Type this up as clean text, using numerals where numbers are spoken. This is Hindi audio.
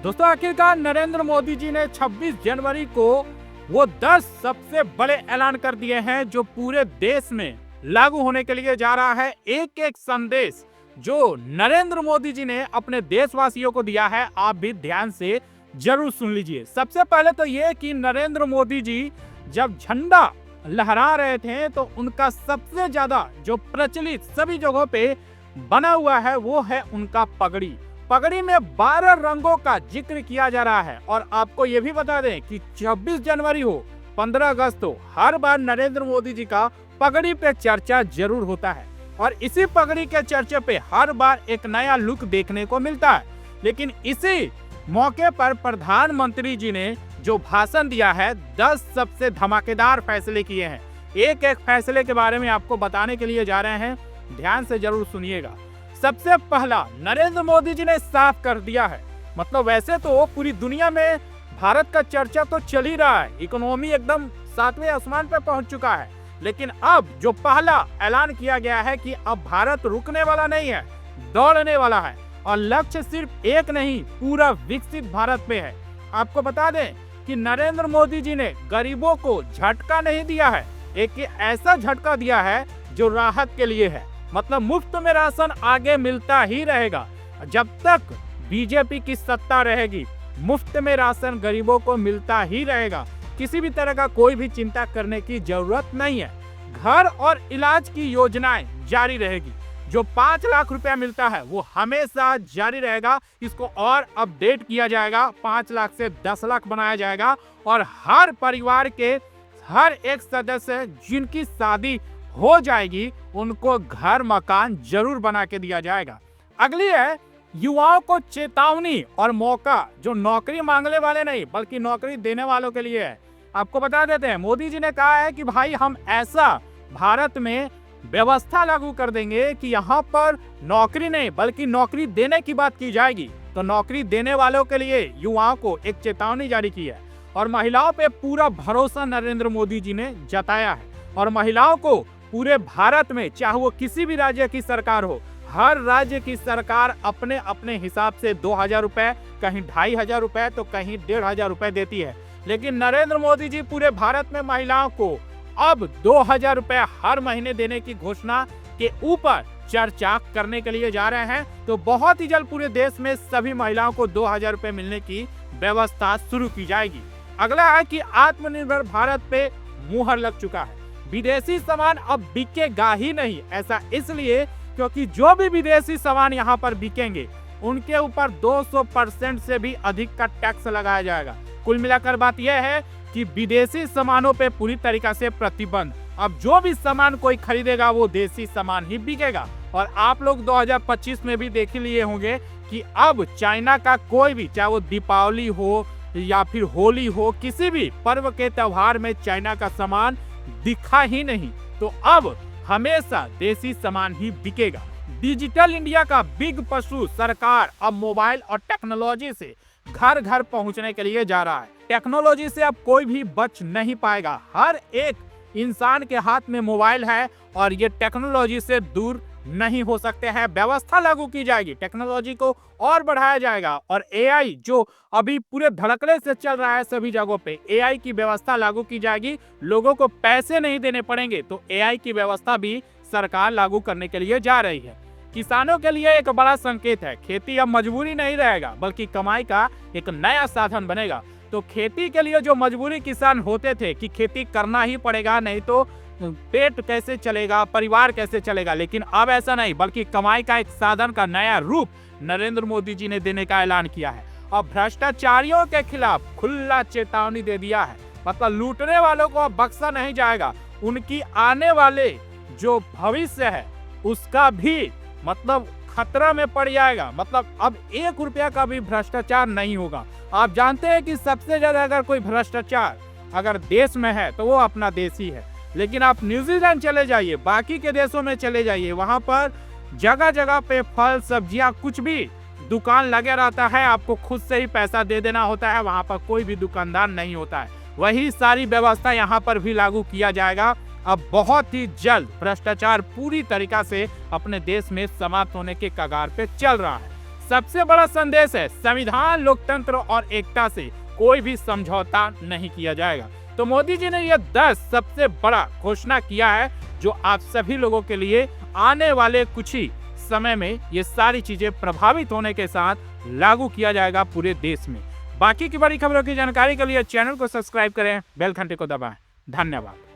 दोस्तों आखिरकार नरेंद्र मोदी जी ने 26 जनवरी को वो 10 सबसे बड़े ऐलान कर दिए हैं जो पूरे देश में लागू होने के लिए जा रहा है। एक एक संदेश जो नरेंद्र मोदी जी ने अपने देशवासियों को दिया है, आप भी ध्यान से जरूर सुन लीजिए। सबसे पहले तो ये कि नरेंद्र मोदी जी जब झंडा लहरा रहे थे तो उनका सबसे ज्यादा जो प्रचलित सभी जगहों पे बना हुआ है वो है उनका पगड़ी। पगड़ी में 12 रंगों का जिक्र किया जा रहा है। और आपको ये भी बता दें कि 26 जनवरी हो, 15 अगस्त हो, हर बार नरेंद्र मोदी जी का पगड़ी पे चर्चा जरूर होता है और इसी पगड़ी के चर्चे पे हर बार एक नया लुक देखने को मिलता है। लेकिन इसी मौके पर प्रधानमंत्री जी ने जो भाषण दिया है, 10 सबसे धमाकेदार फैसले किए हैं। एक एक फैसले के बारे में आपको बताने के लिए जा रहे हैं, ध्यान से जरूर सुनिएगा। सबसे पहला, नरेंद्र मोदी जी ने साफ कर दिया है, मतलब वैसे तो पूरी दुनिया में भारत का चर्चा तो चल ही रहा है, इकोनॉमी एकदम 7वें आसमान पे पहुंच चुका है, लेकिन अब जो पहला ऐलान किया गया है कि अब भारत रुकने वाला नहीं है, दौड़ने वाला है और लक्ष्य सिर्फ एक नहीं, पूरा विकसित भारत पे है। आपको बता दें कि नरेंद्र मोदी जी ने गरीबों को झटका नहीं दिया है, एक ऐसा झटका दिया है जो राहत के लिए है, मतलब मुफ्त में राशन आगे मिलता ही रहेगा। जब तक बीजेपी की सत्ता रहेगी, मुफ्त में राशन गरीबों को मिलता ही रहेगा, किसी भी तरह का कोई भी चिंता करने की जरूरत नहीं है। घर और इलाज की योजनाएं जारी रहेगी, जो 5 लाख रुपया मिलता है वो हमेशा जारी रहेगा, इसको और अपडेट किया जाएगा, 5 लाख से 10 लाख बनाया जाएगा और हर परिवार के हर एक सदस्य जिनकी शादी हो जाएगी उनको घर मकान जरूर बना के दिया जाएगा। अगली है युवाओं को चेतावनी और मौका, जो नौकरी मांगने वाले नहीं बल्कि नौकरी देने वालों के लिए है। आपको बता देते हैं, मोदी जी ने कहा है कि भाई हम ऐसा भारत में व्यवस्था लागू कर देंगे कि यहाँ पर नौकरी नहीं बल्कि नौकरी देने की बात की जाएगी। तो नौकरी देने वालों के लिए युवाओं को एक चेतावनी जारी की है और महिलाओं पे पूरा भरोसा नरेंद्र मोदी जी ने जताया है। और महिलाओं को पूरे भारत में, चाहे वो किसी भी राज्य की सरकार हो, हर राज्य की सरकार अपने अपने हिसाब से 2000 रुपए, कहीं 2500 रुपए तो कहीं 1500 रुपए देती है। लेकिन नरेंद्र मोदी जी पूरे भारत में महिलाओं को अब 2000 रुपए हर महीने देने की घोषणा के ऊपर चर्चा करने के लिए जा रहे हैं। तो बहुत ही जल्द पूरे देश में सभी महिलाओं को 2000 रुपए मिलने की व्यवस्था शुरू की जाएगी। अगला है कि आत्मनिर्भर भारत पे मुहर लग चुका है, विदेशी सामान अब बिकेगा ही नहीं। ऐसा इसलिए क्योंकि जो भी विदेशी सामान यहाँ पर बिकेंगे उनके ऊपर 200% से भी अधिक का टैक्स लगाया जाएगा। कुल मिलाकर बात यह है कि विदेशी सामानों पे पूरी तरीका से प्रतिबंध। अब जो भी सामान कोई खरीदेगा वो देसी सामान ही बिकेगा। और आप लोग 2025 में भी देख लिए होंगे कि अब चाइना का कोई भी, चाहे वो दीपावली हो या फिर होली हो, किसी भी पर्व के त्योहार में चाइना का सामान दिखा ही नहीं। तो अब हमेशा देसी सामान ही बिकेगा। डिजिटल इंडिया का बिग पशु सरकार अब मोबाइल और टेक्नोलॉजी से घर घर पहुंचने के लिए जा रहा है। टेक्नोलॉजी से अब कोई भी बच नहीं पाएगा, हर एक इंसान के हाथ में मोबाइल है और ये टेक्नोलॉजी से दूर नहीं हो सकते हैं। व्यवस्था लागू की जाएगी, टेक्नोलॉजी को और बढ़ाया जाएगा और एआई जो अभी पूरे धड़कने से चल रहा है सभी जगहों पे, एआई की व्यवस्था लागू की जाएगी। लोगों को पैसे नहीं देने पड़ेंगे, तो एआई की व्यवस्था भी सरकार लागू करने के लिए जा रही है। किसानों के लिए एक बड़ा संकेत है, खेती अब मजबूरी नहीं रहेगा बल्कि कमाई का एक नया साधन बनेगा। तो खेती के लिए जो मजबूरी किसान होते थे कि खेती करना ही पड़ेगा, नहीं तो पेट कैसे चलेगा, परिवार कैसे चलेगा, लेकिन अब ऐसा नहीं बल्कि कमाई का एक साधन का नया रूप नरेंद्र मोदी जी ने देने का ऐलान किया है। और भ्रष्टाचारियों के खिलाफ खुला चेतावनी दे दिया है, मतलब लूटने वालों को अब बख्शा नहीं जाएगा। उनकी आने वाले जो भविष्य है उसका भी मतलब खतरा में पड़ जाएगा। मतलब अब 1 रुपया का भी भ्रष्टाचार नहीं होगा। आप जानते हैं कि सबसे ज्यादा अगर कोई भ्रष्टाचार अगर देश में है तो वो अपना देश ही है। लेकिन आप न्यूजीलैंड चले जाइए, बाकी के देशों में चले जाइए, वहां पर जगह जगह पे फल सब्जियां कुछ भी दुकान लगे रहता है, आपको खुद से ही पैसा दे देना होता है, वहां पर कोई भी दुकानदार नहीं होता है। वही सारी व्यवस्था यहाँ पर भी लागू किया जाएगा। अब बहुत ही जल्द भ्रष्टाचार पूरी तरीका से अपने देश में समाप्त होने के कगार पे चल रहा है। सबसे बड़ा संदेश है संविधान, लोकतंत्र और एकता से कोई भी समझौता नहीं किया जाएगा। तो मोदी जी ने यह 10 सबसे बड़ा घोषणा किया है जो आप सभी लोगों के लिए आने वाले कुछ ही समय में ये सारी चीजें प्रभावित होने के साथ लागू किया जाएगा पूरे देश में। बाकी की बड़ी खबरों की जानकारी के लिए चैनल को सब्सक्राइब करें, बेल घंटे को दबाएं। धन्यवाद।